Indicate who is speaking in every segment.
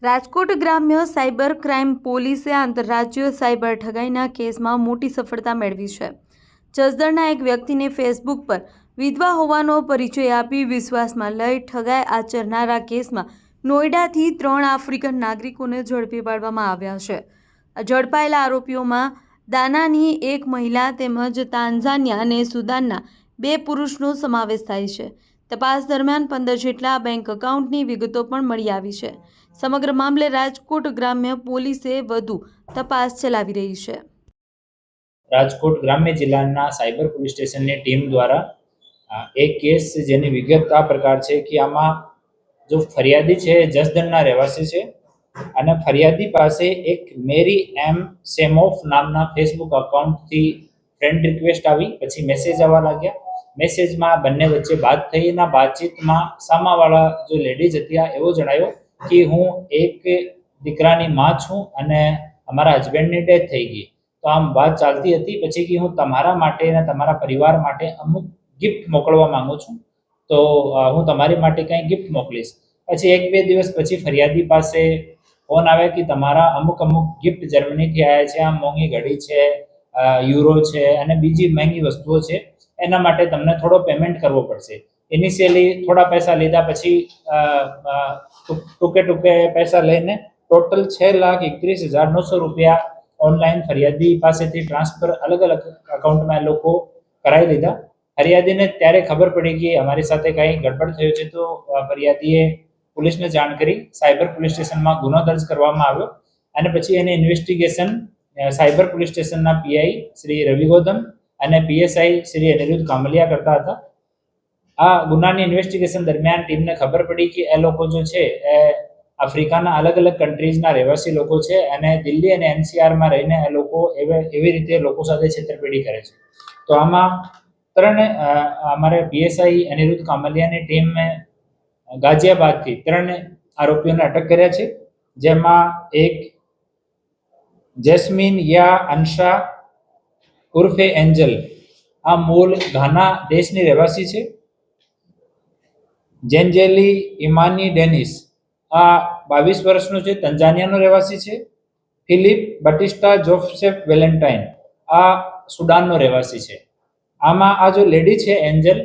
Speaker 1: રાજકોટ ગ્રામ્ય cyber crime પોલીસે આંતરરાજ્ય સાયબર ઠગાઈના કેસમાં મોટી સફળતા મેળવી છે। જસદણના એક વ્યક્તિને ફેસબુક પર વિધવા હોવાનો પરિચય આપી વિશ્વાસમાં લઈ ઠગાઈ આચરનારા કેસમાં નોઈડાથી 3 આફ્રિકન નાગરિકોને ઝડપી પાડવામાં આવ્યા છે। ઝડપાયેલા આરોપીઓમાં દાનાની એક મહિલા તેમજ તાંઝાનિયા અને સુદાનના 2 પુરુષનો સમાવેશ થાય છે। તપાસ દરમિયાન 15 જેટલા બેંક એકાઉન્ટની વિગતો પણ મળી આવી છે। સમગ્ર મામલે રાજકોટ ગ્રામ્ય પોલીસે વધુ તપાસ ચલાવી રહી છે।
Speaker 2: રાજકોટ ગ્રામ્ય જિલ્લાના સાયબર પોલીસ સ્ટેશનની ટીમ દ્વારા એક કેસ જેની વિગત આ પ્રકાર છે કે આમાં જો ફરિયાદી છે જસદણના રહેવાસી છે અને ફરિયાદી પાસે એક મેરી એમ સેમોફ નામના ફેસબુક એકાઉન્ટથી ફ્રેન્ડ રિક્વેસ્ટ આવી, પછી મેસેજ આવવા લાગ્યા। મેસેજમાં બંને વચ્ચે વાત થઈ અને બાતચીતમાં સામાવાળા જો લેડીઝ હતી એવો જણાવ્યો કે હું એક દીકરાની માં છું અને અમારા હસબન્ડની ડેથ થઈ ગઈ, તો આમ વાત ચાલતી હતી। પછી કે હું તમારા માટે અને તમારા પરિવાર માટે અમુક ગિફ્ટ મોકલવા માંગુ છું, તો હું તમારી માટે કંઈ ગિફ્ટ મોકલીશ। પછી 1-2 દિવસ પછી ફરિયાદી પાસે ફોન આવે કે તમારા અમુક ગિફ્ટ જર્મનીથી આવ્યા છે, આ મોંઘી ઘડી છે, યુરો છે અને બીજી મહેંગી વસ્તુઓ છે, એના માટે તમને થોડો પેમેન્ટ કરવો પડશે। ઇનિશિયલી થોડા પૈસા લીધા, પછી ટૂંકે પૈસા લઈને ટોટલ 6,31,900 રૂપિયા ઓનલાઈન ફરિયાદી પાસેથી ટ્રાન્સફર અલગ એકાઉન્ટમાં લોકો કરાવી લીધા। ફરિયાદીને ત્યારે ખબર પડી કે અમારી સાથે કંઈ ગડબડ થયું છે, તો ફરિયાદીએ પોલીસને જાણ કરી સાયબર પોલીસ સ્ટેશનમાં ગુનો દર્જ કરવામાં આવ્યો અને પછી એની ઇન્વેસ્ટિગેશન સાયબર પોલીસ સ્ટેશનના પીઆઈ શ્રી રવિ ગૌતમ અને પીએસઆઈ શ્રી અનિરુદ્ધ કામલિયા કરતા હતા। આ ગુનાની ઇન્વેસ્ટિગેશન દરમિયાન ટીમને ખબર પડી કે એ લોકો જો છે એ આફ્રિકાના અલગ કન્ટ્રીઝના રહેવાસી લોકો છે અને દિલ્હી અને એનસીઆરમાં રહીને એ લોકો એવી રીતે લોકો સાથે છેતરપિંડી કરે છે। તો આમાં અમારે પીએસઆઈ અનિરુદ્ધ કામલિયાની ટીમે ગાઝિયાબાદથી 3 આરોપીઓને અટક કર્યા છે, જેમાં એક જેસ્મીન યા અંશા ઉર્ફે એન્જલ, આ મૂળ ઘાના દેશની રહેવાસી છે। જેન્જેલી ઇમાની ડેનિસ, આ 22 વર્ષનો છે, તંજાનિયાનો રહેવાસી છે। ફિલિપ બટિસ્ટા જોસેફ વેલેન્ટાઇન, આ સુડાનનો રહેવાસી છે। આમાં આ જો લેડી છે એન્જલ,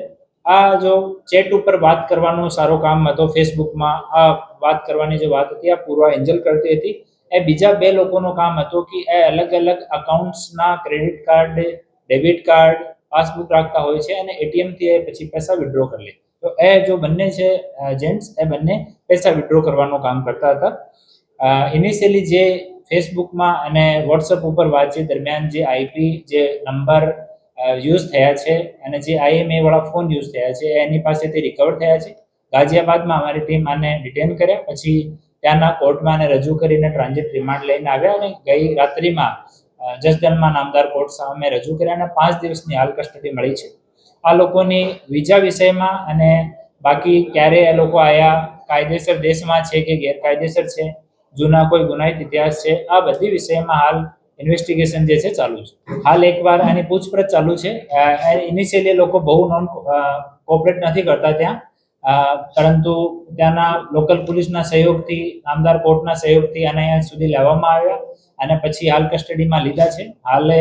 Speaker 2: આ જો ચેટ ઉપર વાત કરવાનો સારો કામ હતો, ફેસબુકમાં આ વાત કરવાની જે વાત હતી આ પૂર્વા એન્જલ કરતી હતી। એ બીજા 2 લોકોનું કામ હતું કે એ અલગ અકાઉન્ટ્સના credit card, debit card, passbook રાખતા હોય છે અને એટીએમથી એ પછી પૈસા વિડ્રો કરી લે। તો એ જો બંને છે જેન્ટ્સ, એ બંને પૈસા વિડ્રો કરવાનું કામ કરતા હતા। ઇનિશિયલી જે ફેસબુકમાં અને વોટ્સઅપ ઉપર વાતચીત દરમિયાન જે આઈપી જે નંબર યુઝ થયા છે અને જે આઈએમએ વાળા ફોન યુઝ થયા છે એની પાસેથી રિકવર થયા છે। ગાઝિયાબાદમાં અમારી ટીમ આને ડિટેન કર્યા, પછી ત્યાંના કોર્ટમાં આને રજૂ કરીને ટ્રાન્ઝિટ રિમાન્ડ લઈને આવ્યા અને ગઈ રાત્રિમાં જસદણમાં નામદાર કોર્ટ સામે રજૂ કર્યા અને 5 દિવસની હાલ કસ્ટડી મળી છે। આ લોકોની વિઝા વિષયમાં અને બાકી ક્યારે એ લોકો આયા, કાયદેસર દેશમાં છે કે ગેરકાયદેસર છે, જૂના કોઈ ગુનાહિત ઇતિહાસ છે, આ બધી વિષયમાં હાલ ઇન્વેસ્ટિગેશન જે છે ચાલુ છે। હાલ એકવાર આની પૂછપરછ ચાલુ છે। ઇનિશિયલી લોકો બહુ નોન કોઓપરેટ નથી કરતા ત્યાં, પરંતુ ત્યાંના લોકલ પોલીસના સહયોગથી, નામદાર કોર્ટના સહયોગથી આને અહીંયા સુધી લાવવામાં આવ્યા અને પછી હાલ કસ્ટડીમાં લીધા છે। હાલે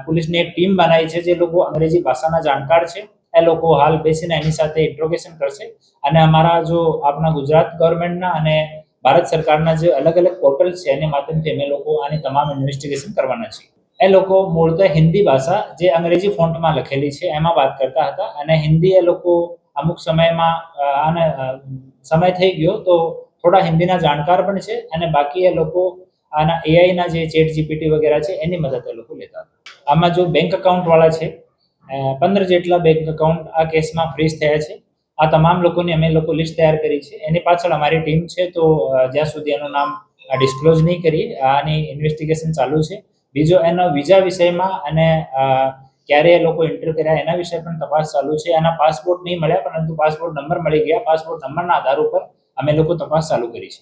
Speaker 2: પોલીસની એક ટીમ બનાવી છે જે લોકો અંગ્રેજી ભાષાના જાણકાર છે, એ લોકો હાલ બેસીને એની સાથે ઇન્ટ્રોગેશન કરશે અને અમારા જો આપણા ગુજરાત ગવર્મેન્ટના અને ભારત સરકારના જે અલગ પોર્ટલ છે એની માધ્યમથી અમે લોકો આની તમામ ઇન્વેસ્ટિગેશન કરવાના છીએ। એ લોકો મૂળતઃ હિન્દી ભાષા જે અંગ્રેજી ફોન્ટમાં લખેલી છે એમાં વાત કરતા હતા અને હિન્દી એ લોકો અમુક સમયમાં આને સમય થઈ ગયો તો થોડા હિન્દીના જાણકાર પણ છે અને બાકી એ લોકો આના એઆઈના જે ચેટ જીપીટી વગેરે છે એની મદદ એ લોકો લેતા હતા। આમાં જો બેંક એકાઉન્ટવાળા છે 15 જેટલા બેંક એકાઉન્ટ આ કેસમાં ફ્રીઝ થયા છે। આ તમામ લોકોની અમે લોકો લિસ્ટ તૈયાર કરી છે, એની પાછળ અમારી ટીમ છે, તો જ્યાં સુધી એનું નામ ડિસ્ક્લોઝ નહીં કરીએ, આની ઇન્વેસ્ટિગેશન ચાલુ છે। બીજો એનો વિઝા વિષયમાં અને ક્યારે એ લોકો એન્ટર કર્યા એના વિશે પણ તપાસ ચાલુ છે। એના પાસપોર્ટ નહીં મળ્યા, પરંતુ પાસપોર્ટ નંબર મળી ગયા। પાસપોર્ટ નંબરના આધાર ઉપર અમે લોકો તપાસ ચાલુ કરી છે।